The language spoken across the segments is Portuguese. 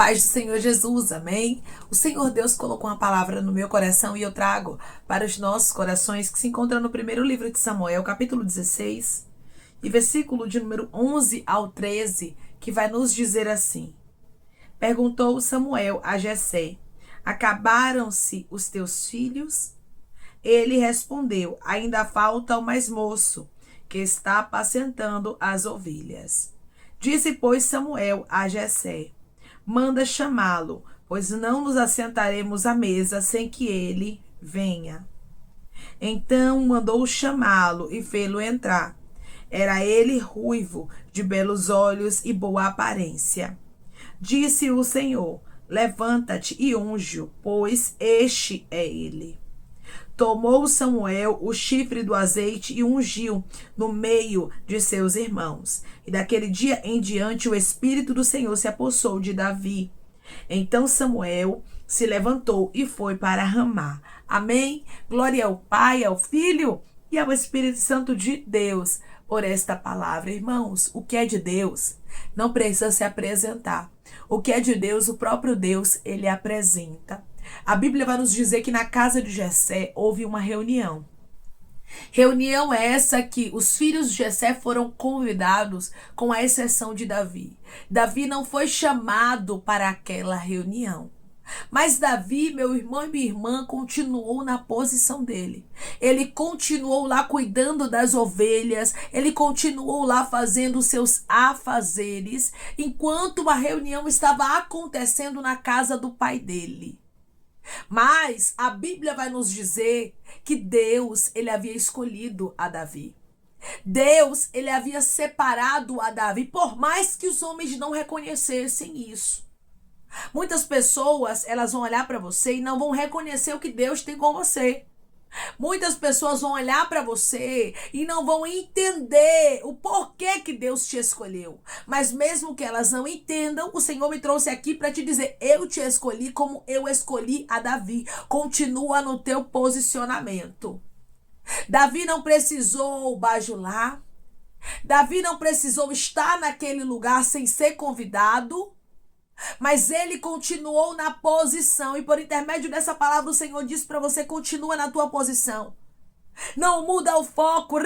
paz do Senhor Jesus, amém? O Senhor Deus colocou uma palavra no meu coração e eu trago para os nossos corações, que se encontra no primeiro livro de Samuel, capítulo 16, e versículo de número 11 ao 13, que vai nos dizer assim: Perguntou Samuel a Jessé: Acabaram-se os teus filhos? Ele respondeu: Ainda falta o mais moço, que está apacentando as ovelhas. Disse, pois, Samuel a Jessé: Manda chamá-lo, pois não nos assentaremos à mesa sem que ele venha. Então mandou chamá-lo e fê-lo entrar. Era ele ruivo, de belos olhos e boa aparência. Disse o Senhor: Levanta-te e unge-o, pois este é ele. Tomou Samuel o chifre do azeite e ungiu no meio de seus irmãos. E daquele dia em diante o Espírito do Senhor se apossou de Davi. Então Samuel se levantou e foi para Ramá. Amém? Glória ao Pai, ao Filho e ao Espírito Santo de Deus por esta palavra. Irmãos, o que é de Deus não precisa se apresentar. O que é de Deus, o próprio Deus, ele apresenta. A Bíblia vai nos dizer que na casa de Jessé houve uma reunião. Reunião essa que os filhos de Jessé foram convidados, com a exceção de Davi. Davi não foi chamado para aquela reunião. Mas Davi, meu irmão e minha irmã, continuou na posição dele. Ele continuou lá cuidando das ovelhas, ele continuou lá fazendo os seus afazeres, enquanto uma reunião estava acontecendo na casa do pai dele. Mas a Bíblia vai nos dizer que Deus, ele havia escolhido a Davi. Deus, ele havia separado a Davi, por mais que os homens não reconhecessem isso. Muitas pessoas, elas vão olhar para você e não vão reconhecer o que Deus tem com você. Muitas pessoas vão olhar para você e não vão entender o porquê que Deus te escolheu. Mas mesmo que elas não entendam, o Senhor me trouxe aqui para te dizer: eu te escolhi como eu escolhi a Davi. Continua no teu posicionamento. Davi não precisou bajular. Davi não precisou estar naquele lugar sem ser convidado. Mas ele continuou na posição, e por intermédio dessa palavra o Senhor diz para você: continua na tua posição. Não muda o foco,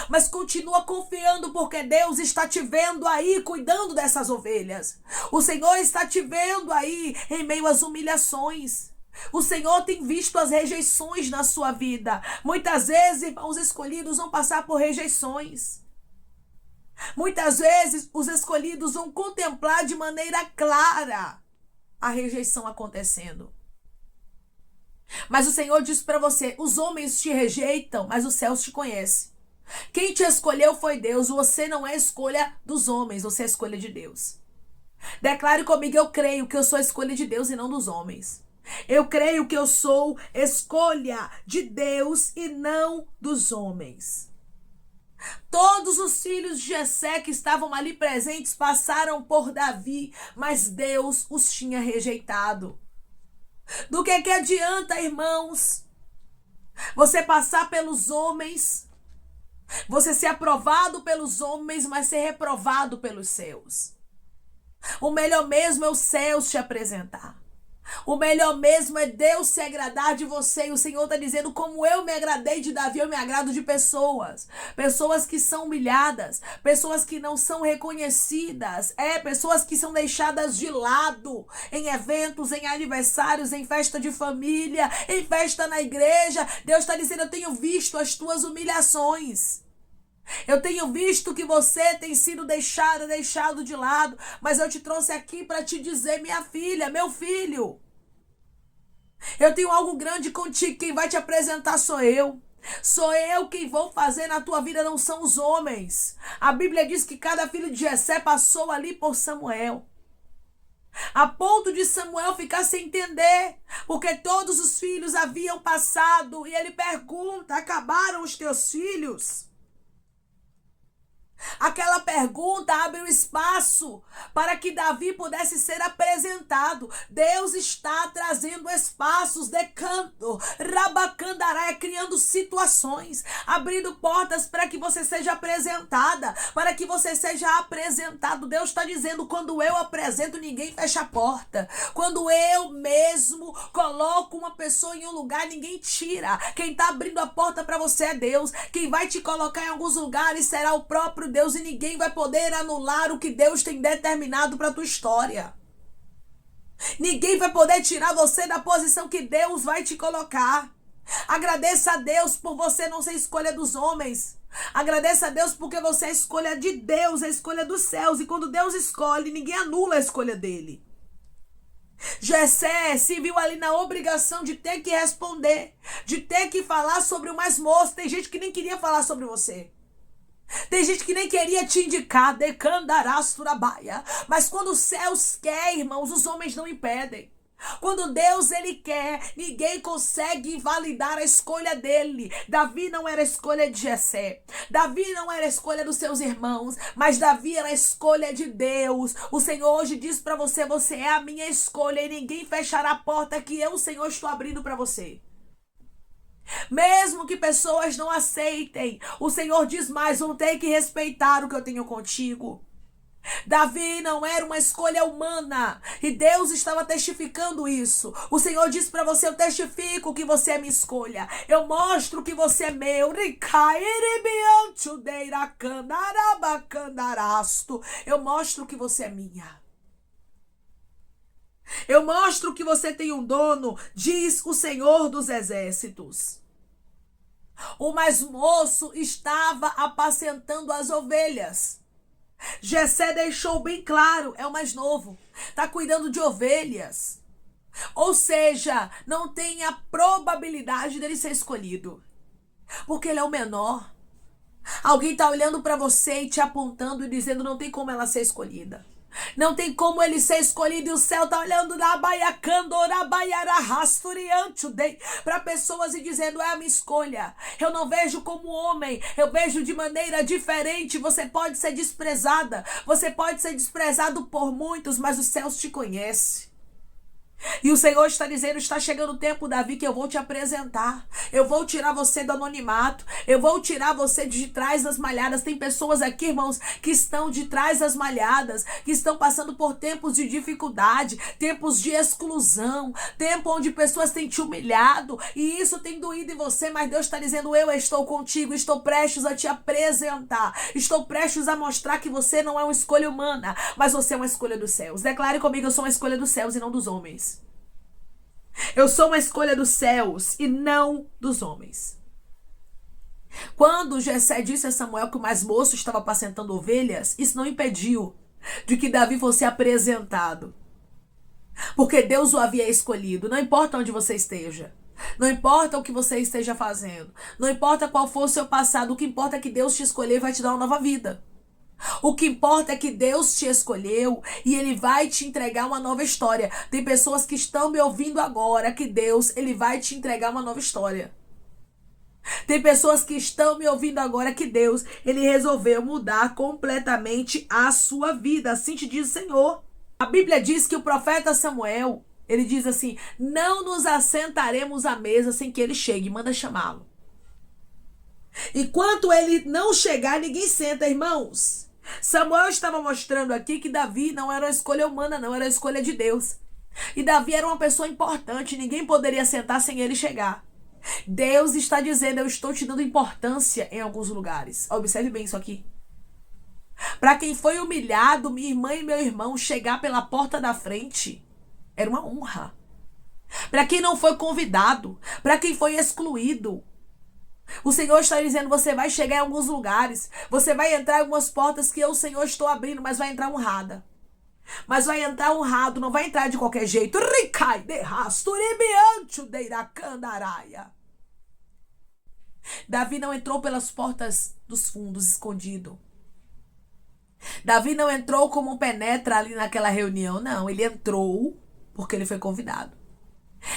mas continua confiando, porque Deus está te vendo aí cuidando dessas ovelhas. O Senhor está te vendo aí em meio às humilhações. O Senhor tem visto as rejeições na sua vida. Muitas vezes, irmãos escolhidos vão passar por rejeições. Muitas vezes os escolhidos vão contemplar de maneira clara a rejeição acontecendo. Mas o Senhor diz para você: os homens te rejeitam, mas os céus te conhecem. Quem te escolheu foi Deus. Você não é escolha dos homens, você é escolha de Deus. Declare comigo: eu creio que eu sou escolha de Deus e não dos homens. Eu creio que eu sou escolha de Deus e não dos homens. Todos os filhos de Jessé que estavam ali presentes passaram por Davi, mas Deus os tinha rejeitado. Do que adianta, irmãos, você passar pelos homens, você ser aprovado pelos homens, mas ser reprovado pelos céus? O melhor mesmo é os céus te apresentar. O melhor mesmo é Deus se agradar de você. E o Senhor está dizendo: como eu me agradei de Davi, eu me agrado de pessoas. Pessoas que são humilhadas. Pessoas que não são reconhecidas. Pessoas que são deixadas de lado. Em eventos, em aniversários, em festa de família, em festa na igreja. Deus está dizendo: eu tenho visto as tuas humilhações. Eu tenho visto que você tem sido deixado de lado, mas eu te trouxe aqui para te dizer: minha filha, meu filho, eu tenho algo grande contigo. Quem vai te apresentar sou eu. Sou eu quem vou fazer na tua vida, não são os homens. A Bíblia diz que cada filho de Jessé passou ali por Samuel, a ponto de Samuel ficar sem entender, porque todos os filhos haviam passado. E ele pergunta: acabaram os teus filhos? Aquela pergunta abre um espaço para que Davi pudesse ser apresentado. Deus está trazendo espaços, decando, rabacandará, criando situações, abrindo portas para que você seja apresentada, para que você seja apresentado. Deus está dizendo: quando eu apresento, ninguém fecha a porta. Quando eu mesmo coloco uma pessoa em um lugar, ninguém tira. Quem está abrindo a porta para você é Deus. Quem vai te colocar em alguns lugares será o próprio Deus, e ninguém vai poder anular o que Deus tem determinado para tua história. Ninguém vai poder tirar você da posição que Deus vai te colocar. Agradeça a Deus por você não ser escolha dos homens. Agradeça a Deus porque você é a escolha de Deus, a escolha dos céus. E quando Deus escolhe, ninguém anula a escolha dele. Jessé se viu ali na obrigação de ter que responder, de ter que falar sobre o mais moço. Tem gente que nem queria falar sobre você. Tem gente que nem queria te indicar, decandarasturabaia. Mas quando os céus querem, irmãos, os homens não impedem. Quando Deus ele quer, ninguém consegue invalidar a escolha dele. Davi não era a escolha de Jessé. Davi não era a escolha dos seus irmãos, mas Davi era a escolha de Deus. O Senhor hoje diz para você: você é a minha escolha e ninguém fechará a porta que eu, Senhor, estou abrindo para você. Mesmo que pessoas não aceitem, o Senhor diz mais: vão ter que respeitar o que eu tenho contigo. Davi não era uma escolha humana e Deus estava testificando isso. O Senhor disse para você: eu testifico que você é minha escolha. Eu mostro que você é meu. Eu mostro que você é minha. Eu mostro que você tem um dono, diz o Senhor dos Exércitos. O mais moço estava apacentando as ovelhas. Jessé deixou bem claro: é o mais novo, está cuidando de ovelhas. Ou seja, não tem a probabilidade dele ser escolhido, porque ele é o menor. Alguém está olhando para você e te apontando e dizendo: não tem como ela ser escolhida. Não tem como ele ser escolhido. E o céu está olhando para pessoas e dizendo: é a minha escolha. Eu não vejo como homem, eu vejo de maneira diferente. Você pode ser desprezada, você pode ser desprezado por muitos, mas os céus te conhecem. E o Senhor está dizendo: está chegando o tempo, Davi, que eu vou te apresentar. Eu vou tirar você do anonimato. Eu vou tirar você de trás das malhadas. Tem pessoas aqui, irmãos, que estão de trás das malhadas, que estão passando por tempos de dificuldade, tempos de exclusão, tempo onde pessoas têm te humilhado, e isso tem doído em você, mas Deus está dizendo: eu estou contigo, estou prestes a te apresentar, estou prestes a mostrar que você não é uma escolha humana, mas você é uma escolha dos céus. Declare comigo: eu sou uma escolha dos céus e não dos homens. Eu sou uma escolha dos céus e não dos homens. Quando Jessé disse a Samuel que o mais moço estava apacentando ovelhas, isso não impediu de que Davi fosse apresentado. Porque Deus o havia escolhido. Não importa onde você esteja. Não importa o que você esteja fazendo. Não importa qual for o seu passado. O que importa é que Deus te escolheu e vai te dar uma nova vida. O que importa é que Deus te escolheu e Ele vai te entregar uma nova história. Tem pessoas que estão me ouvindo agora que Deus, Ele vai te entregar uma nova história. Tem pessoas que estão me ouvindo agora que Deus, Ele resolveu mudar completamente a sua vida. Assim te diz o Senhor. A Bíblia diz que o profeta Samuel, ele diz assim: não nos assentaremos à mesa sem que ele chegue. Manda chamá-lo. Enquanto ele não chegar, ninguém senta, irmãos. Samuel estava mostrando aqui que Davi não era uma escolha humana, não era a escolha de Deus. E Davi era uma pessoa importante, ninguém poderia sentar sem ele chegar. Deus está dizendo: eu estou te dando importância em alguns lugares. Observe bem isso aqui. Para quem foi humilhado, minha irmã e meu irmão, chegar pela porta da frente era uma honra. Para quem não foi convidado, para quem foi excluído, o Senhor está dizendo: você vai chegar em alguns lugares, você vai entrar em algumas portas que eu, Senhor, estou abrindo, mas vai entrar honrada. Mas vai entrar honrado, não vai entrar de qualquer jeito. Davi não entrou pelas portas dos fundos, escondido. Davi não entrou como um penetra ali naquela reunião, não. Ele entrou porque ele foi convidado.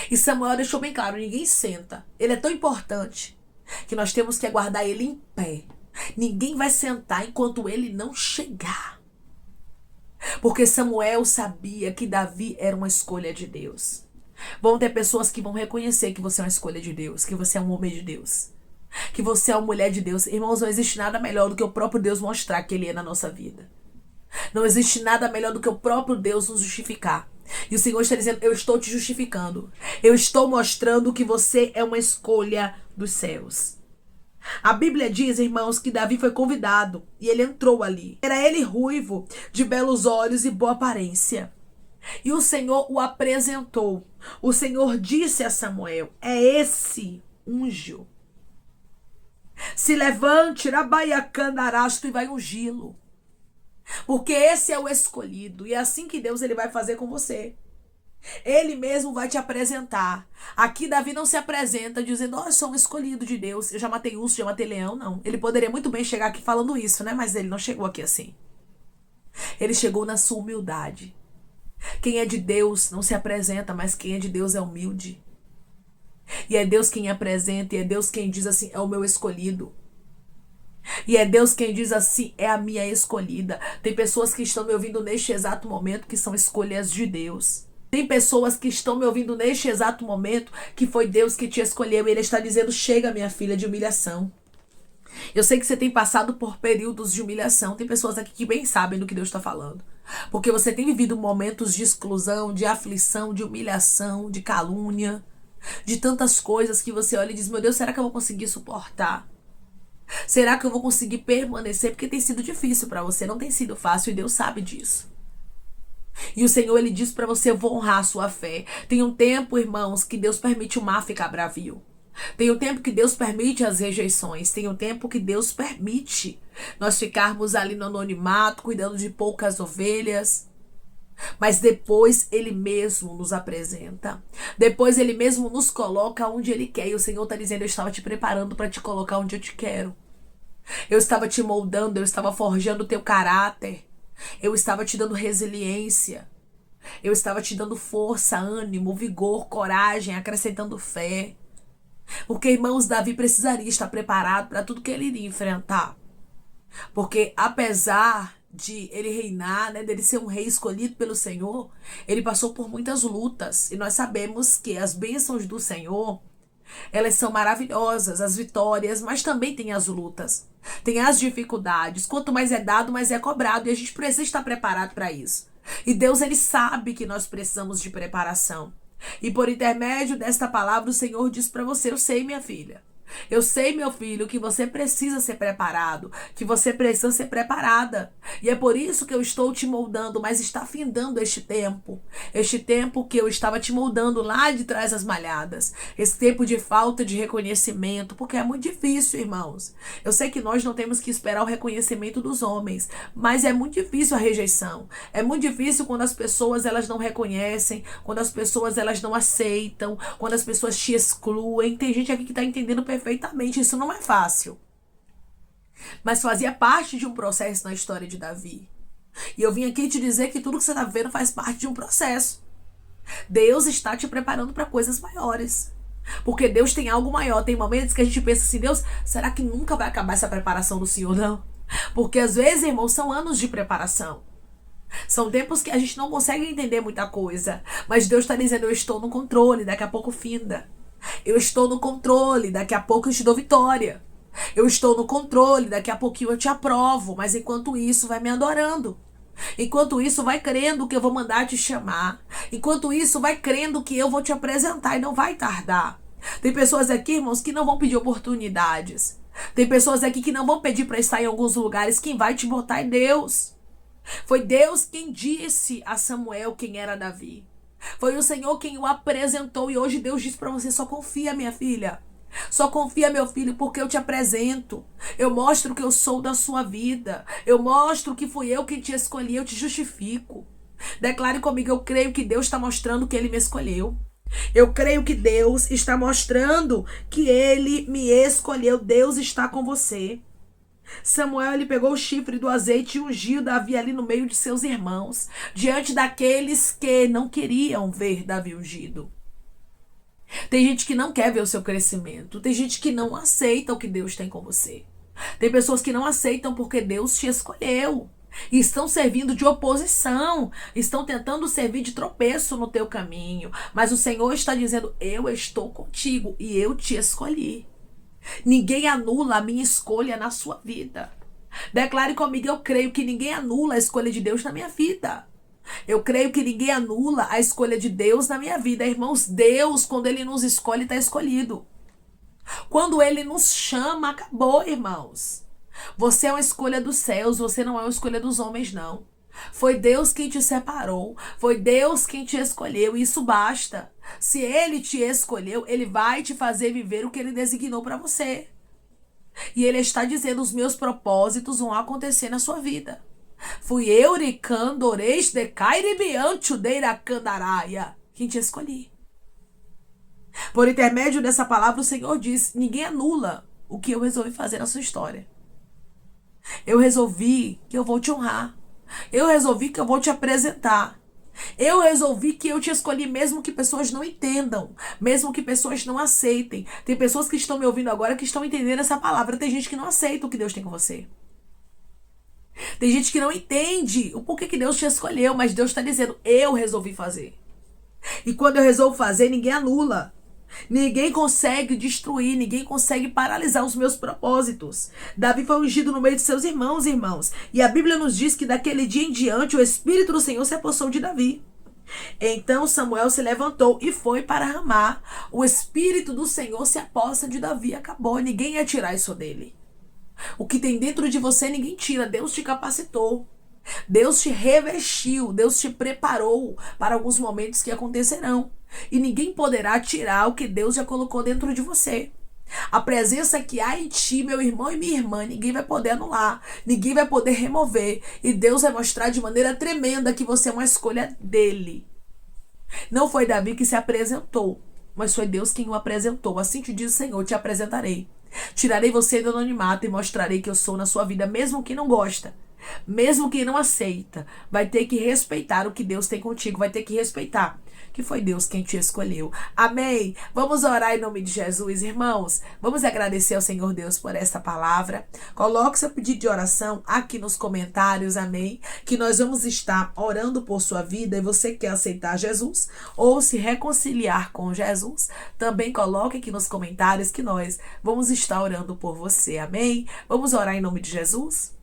E Samuel deixou bem claro: ninguém senta. Ele é tão importante que nós temos que aguardar ele em pé. Ninguém vai sentar enquanto ele não chegar. Porque Samuel sabia que Davi era uma escolha de Deus. Vão ter pessoas que vão reconhecer que você é uma escolha de Deus, que você é um homem de Deus, que você é uma mulher de Deus. Irmãos, não existe nada melhor do que o próprio Deus mostrar que Ele é na nossa vida. Não existe nada melhor do que o próprio Deus nos justificar. E o Senhor está dizendo, eu estou te justificando. Eu estou mostrando que você é uma escolha dos céus. A Bíblia diz, irmãos, que Davi foi convidado e ele entrou ali. Era ele ruivo, de belos olhos e boa aparência. E o Senhor o apresentou. O Senhor disse a Samuel, é esse ungiu. Se levante, rabaiacandarasto, e vai ungí-lo. Porque esse é o escolhido. E é assim que Deus ele vai fazer com você. Ele mesmo vai te apresentar. Aqui Davi não se apresenta dizendo, eu sou um escolhido de Deus. Eu já matei urso, já matei leão. Não. Ele poderia muito bem chegar aqui falando isso, né? Mas ele não chegou aqui assim. Ele chegou na sua humildade. Quem é de Deus não se apresenta, mas quem é de Deus é humilde. E é Deus quem apresenta, e é Deus quem diz assim, é o meu escolhido. E é Deus quem diz assim, é a minha escolhida. Tem pessoas que estão me ouvindo neste exato momento que são escolhas de Deus. Tem pessoas que estão me ouvindo neste exato momento que foi Deus que te escolheu e Ele está dizendo, chega minha filha, de humilhação. Eu sei que você tem passado por períodos de humilhação. Tem pessoas aqui que bem sabem do que Deus está falando. Porque você tem vivido momentos de exclusão, de aflição, de humilhação, de calúnia, de tantas coisas que você olha e diz, meu Deus, será que eu vou conseguir suportar? Será que eu vou conseguir permanecer? Porque tem sido difícil para você, não tem sido fácil e Deus sabe disso. E o Senhor, Ele diz para você, eu vou honrar a sua fé. Tem um tempo, irmãos, que Deus permite o mar ficar bravio. Tem um tempo que Deus permite as rejeições. Tem um tempo que Deus permite nós ficarmos ali no anonimato, cuidando de poucas ovelhas. Mas depois Ele mesmo nos apresenta. Depois Ele mesmo nos coloca onde Ele quer. E o Senhor está dizendo, eu estava te preparando para te colocar onde eu te quero. Eu estava te moldando, eu estava forjando o teu caráter. Eu estava te dando resiliência. Eu estava te dando força, ânimo, vigor, coragem, acrescentando fé. Porque, irmãos, Davi precisaria estar preparado para tudo que ele iria enfrentar. Porque, apesar de ele reinar, né, dele ser um rei escolhido pelo Senhor, ele passou por muitas lutas. E nós sabemos que as bênçãos do Senhor, elas são maravilhosas, as vitórias, mas também tem as lutas. Tem as dificuldades. Quanto mais é dado, mais é cobrado. E a gente precisa estar preparado para isso. E Deus, Ele sabe que nós precisamos de preparação. E por intermédio desta palavra, o Senhor diz para você, eu sei, minha filha. Eu sei, meu filho, que você precisa ser preparado, que você precisa ser preparada. E é por isso que eu estou te moldando, mas está findando este tempo que eu estava te moldando lá de trás das malhadas. Esse tempo de falta de reconhecimento, porque é muito difícil, irmãos. Eu sei que nós não temos que esperar o reconhecimento dos homens, mas é muito difícil a rejeição. É muito difícil quando as pessoas elas não reconhecem, quando as pessoas elas não aceitam, quando as pessoas te excluem. Tem gente aqui que está entendendo perfeitamente, isso não é fácil. Mas fazia parte de um processo na história de Davi. E eu vim aqui te dizer que tudo que você está vendo faz parte de um processo. Deus está te preparando para coisas maiores. Porque Deus tem algo maior. Tem momentos que a gente pensa assim, Deus, será que nunca vai acabar essa preparação do Senhor? Não. Porque às vezes, irmãos, são anos de preparação. São tempos que a gente não consegue entender muita coisa. Mas Deus está dizendo, eu estou no controle, daqui a pouco finda. Eu estou no controle, daqui a pouco eu te dou vitória. Eu estou no controle, daqui a pouquinho eu te aprovo. Mas enquanto isso, vai me adorando. Enquanto isso, vai crendo que eu vou mandar te chamar. Enquanto isso, vai crendo que eu vou te apresentar e não vai tardar. Tem pessoas aqui, irmãos, que não vão pedir oportunidades. Tem pessoas aqui que não vão pedir para estar em alguns lugares. Quem vai te botar é Deus. Foi Deus quem disse a Samuel quem era Davi. Foi o Senhor quem o apresentou. E hoje Deus diz para você, só confia, minha filha. Só confia, meu filho, porque eu te apresento. Eu mostro que eu sou da sua vida. Eu mostro que fui eu quem te escolhi. Eu te justifico. Declare comigo, eu creio que Deus está mostrando que Ele me escolheu. Eu creio que Deus está mostrando que Ele me escolheu. Deus está com você. Samuel, ele pegou o chifre do azeite e ungiu Davi ali no meio de seus irmãos, diante daqueles que não queriam ver Davi ungido. Tem gente que não quer ver o seu crescimento. Tem gente que não aceita o que Deus tem com você. Tem pessoas que não aceitam porque Deus te escolheu. E estão servindo de oposição, estão tentando servir de tropeço no teu caminho. Mas o Senhor está dizendo: eu estou contigo e eu te escolhi. Ninguém anula a minha escolha na sua vida. Declare comigo: eu creio que ninguém anula a escolha de Deus na minha vida. Eu creio que ninguém anula a escolha de Deus na minha vida. Irmãos, Deus, quando Ele nos escolhe, está escolhido. Quando Ele nos chama, acabou, irmãos. Você é uma escolha dos céus, você não é uma escolha dos homens, não. Foi Deus quem te separou, foi Deus quem te escolheu, e isso basta. Se Ele te escolheu, Ele vai te fazer viver o que Ele designou para você. E Ele está dizendo: os meus propósitos vão acontecer na sua vida. Fui eu, Ricandoreis de Cairibiancho deira Candaraia, quem te escolhi. Por intermédio dessa palavra, o Senhor diz: ninguém anula o que eu resolvi fazer na sua história. Eu resolvi que eu vou te honrar. Eu resolvi que eu vou te apresentar. Eu resolvi que eu te escolhi, mesmo que pessoas não entendam, mesmo que pessoas não aceitem. Tem pessoas que estão me ouvindo agora que estão entendendo essa palavra. Tem gente que não aceita o que Deus tem com você. Tem gente que não entende o porquê que Deus te escolheu, mas Deus está dizendo: eu resolvi fazer. E quando eu resolvo fazer, ninguém anula. Ninguém consegue destruir, ninguém consegue paralisar os meus propósitos. Davi foi ungido no meio de seus irmãos. E a Bíblia nos diz que daquele dia em diante o Espírito do Senhor se apossou de Davi. Então Samuel se levantou e foi para Ramá. O Espírito do Senhor se apossa de Davi. Acabou, ninguém ia tirar isso dele. O que tem dentro de você ninguém tira. Deus te capacitou. Deus te revestiu, Deus te preparou para alguns momentos que acontecerão. E ninguém poderá tirar o que Deus já colocou dentro de você. A presença que há em ti, meu irmão e minha irmã, ninguém vai poder anular, ninguém vai poder remover. E Deus vai mostrar de maneira tremenda que você é uma escolha dele. Não foi Davi que se apresentou, mas foi Deus quem o apresentou. Assim te diz o Senhor: te apresentarei. Tirarei você do anonimato e mostrarei que eu sou na sua vida, mesmo quem não gosta. Mesmo quem não aceita, vai ter que respeitar o que Deus tem contigo, vai ter que respeitar que foi Deus quem te escolheu. Amém? Vamos orar em nome de Jesus, irmãos. Vamos agradecer ao Senhor Deus por esta palavra. Coloque seu pedido de oração aqui nos comentários, amém? Que nós vamos estar orando por sua vida. E você quer aceitar Jesus ou se reconciliar com Jesus, também coloque aqui nos comentários que nós vamos estar orando por você, amém? Vamos orar em nome de Jesus?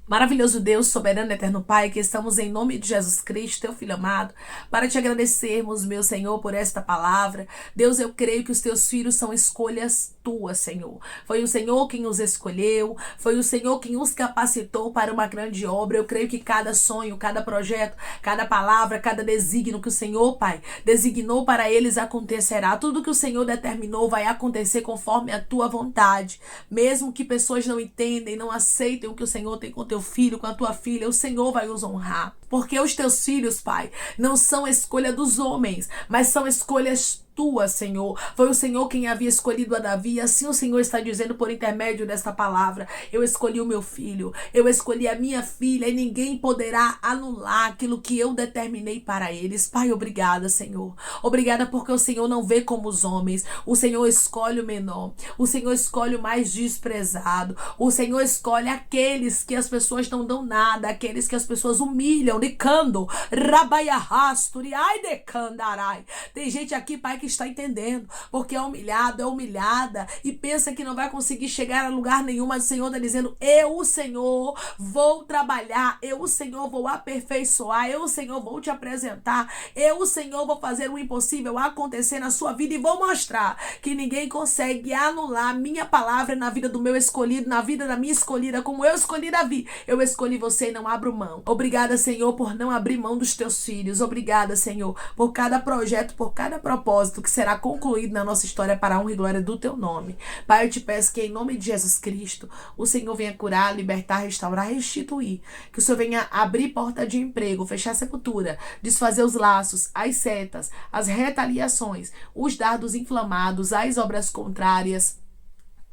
Maravilhoso Deus, soberano e eterno Pai, que estamos em nome de Jesus Cristo, teu Filho amado, para te agradecermos, meu Senhor, por esta palavra. Deus, eu creio que os teus filhos são escolhas tuas, Senhor. Foi o Senhor quem os escolheu, foi o Senhor quem os capacitou para uma grande obra. Eu creio que cada sonho, cada projeto, cada palavra, cada desígnio que o Senhor, Pai, designou para eles acontecerá. Tudo que o Senhor determinou vai acontecer conforme a tua vontade. Mesmo que pessoas não entendem, não aceitem o que o Senhor tem com teu filho, com a tua filha, o Senhor vai os honrar. Porque os teus filhos, Pai, não são escolha dos homens, mas são escolhas tua, Senhor. Foi o Senhor quem havia escolhido a Davi. Assim o Senhor está dizendo por intermédio desta palavra: eu escolhi o meu filho, eu escolhi a minha filha, e ninguém poderá anular aquilo que eu determinei para eles. Pai, obrigada, Senhor. Obrigada porque o Senhor não vê como os homens. O Senhor escolhe o menor, o Senhor escolhe o mais desprezado, o Senhor escolhe aqueles que as pessoas não dão nada, aqueles que as pessoas humilham. Nicando, rabaiarrasturi, ai decandarai. Tem gente aqui, Pai, que está entendendo, porque é humilhado, é humilhada e pensa que não vai conseguir chegar a lugar nenhum, mas o Senhor está dizendo: eu, o Senhor, vou trabalhar, eu, o Senhor, vou aperfeiçoar, eu, o Senhor, vou te apresentar, eu, o Senhor, vou fazer o impossível acontecer na sua vida e vou mostrar que ninguém consegue anular a minha palavra na vida do meu escolhido, na vida da minha escolhida, como eu escolhi Davi. Eu escolhi você e não abro mão. Obrigada, Senhor, por não abrir mão dos teus filhos. Obrigada, Senhor, por cada projeto, por cada propósito que será concluído na nossa história para a honra e glória do teu nome. Pai, eu te peço que em nome de Jesus Cristo, o Senhor venha curar, libertar, restaurar, restituir. Que o Senhor venha abrir porta de emprego, fechar a sepultura, desfazer os laços, as setas, as retaliações, os dardos inflamados, as obras contrárias,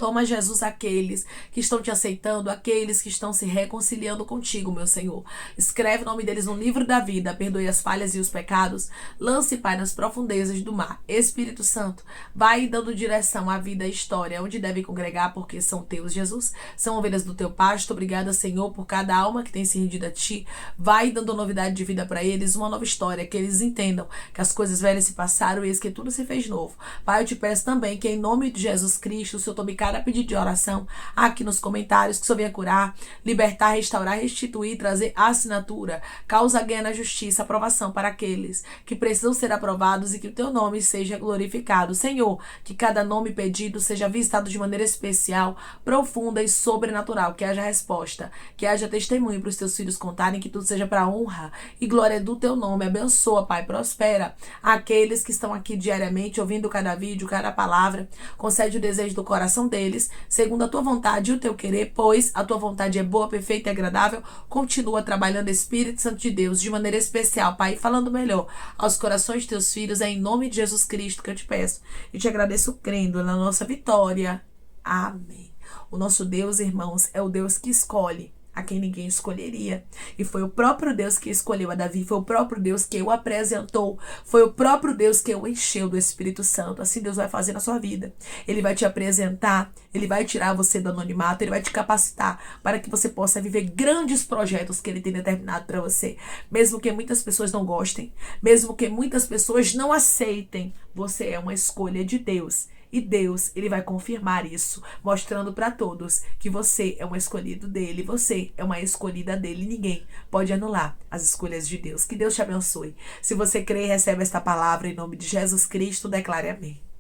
Toma, Jesus, aqueles que estão te aceitando, aqueles que estão se reconciliando contigo, meu Senhor. Escreve o nome deles no livro da vida, perdoe as falhas e os pecados. Lance, Pai, nas profundezas do mar. Espírito Santo, vai dando direção à vida e à história, onde devem congregar, porque são teus, Jesus. São ovelhas do teu pasto. Obrigada, Senhor, por cada alma que tem se rendido a ti. Vai dando novidade de vida para eles, uma nova história, que eles entendam que as coisas velhas se passaram e eis que tudo se fez novo. Pai, eu te peço também que, em nome de Jesus Cristo, o Senhor tome cada pedido de oração aqui nos comentários, que o Senhor venha curar, libertar, restaurar, restituir, trazer assinatura, causa ganha na justiça, aprovação para aqueles que precisam ser aprovados e que o teu nome seja glorificado. Senhor, que cada nome pedido seja visitado de maneira especial, profunda e sobrenatural, que haja resposta, que haja testemunho para os teus filhos contarem, que tudo seja para a honra e glória do teu nome. Abençoa, Pai, prospera aqueles que estão aqui diariamente ouvindo cada vídeo, cada palavra. Concede o desejo do coração deles, segundo a tua vontade e o teu querer, pois a tua vontade é boa, perfeita e agradável. Continua trabalhando, Espírito Santo de Deus, de maneira especial, Pai, falando melhor aos corações de teus filhos. É em nome de Jesus Cristo que eu te peço e te agradeço, crendo na nossa vitória. Amém. O nosso Deus, irmãos, é o Deus que escolhe a quem ninguém escolheria. E foi o próprio Deus que escolheu a Davi, foi o próprio Deus que o apresentou, foi o próprio Deus que o encheu do Espírito Santo. Assim Deus vai fazer na sua vida. Ele vai te apresentar, ele vai tirar você do anonimato, ele vai te capacitar para que você possa viver grandes projetos que ele tem determinado para você. Mesmo que muitas pessoas não gostem, mesmo que muitas pessoas não aceitem, você é uma escolha de Deus. E Deus, ele vai confirmar isso, mostrando para todos que você é um escolhido dele, você é uma escolhida dele. Ninguém pode anular as escolhas de Deus. Que Deus te abençoe. Se você crê e recebe esta palavra em nome de Jesus Cristo, declare amém.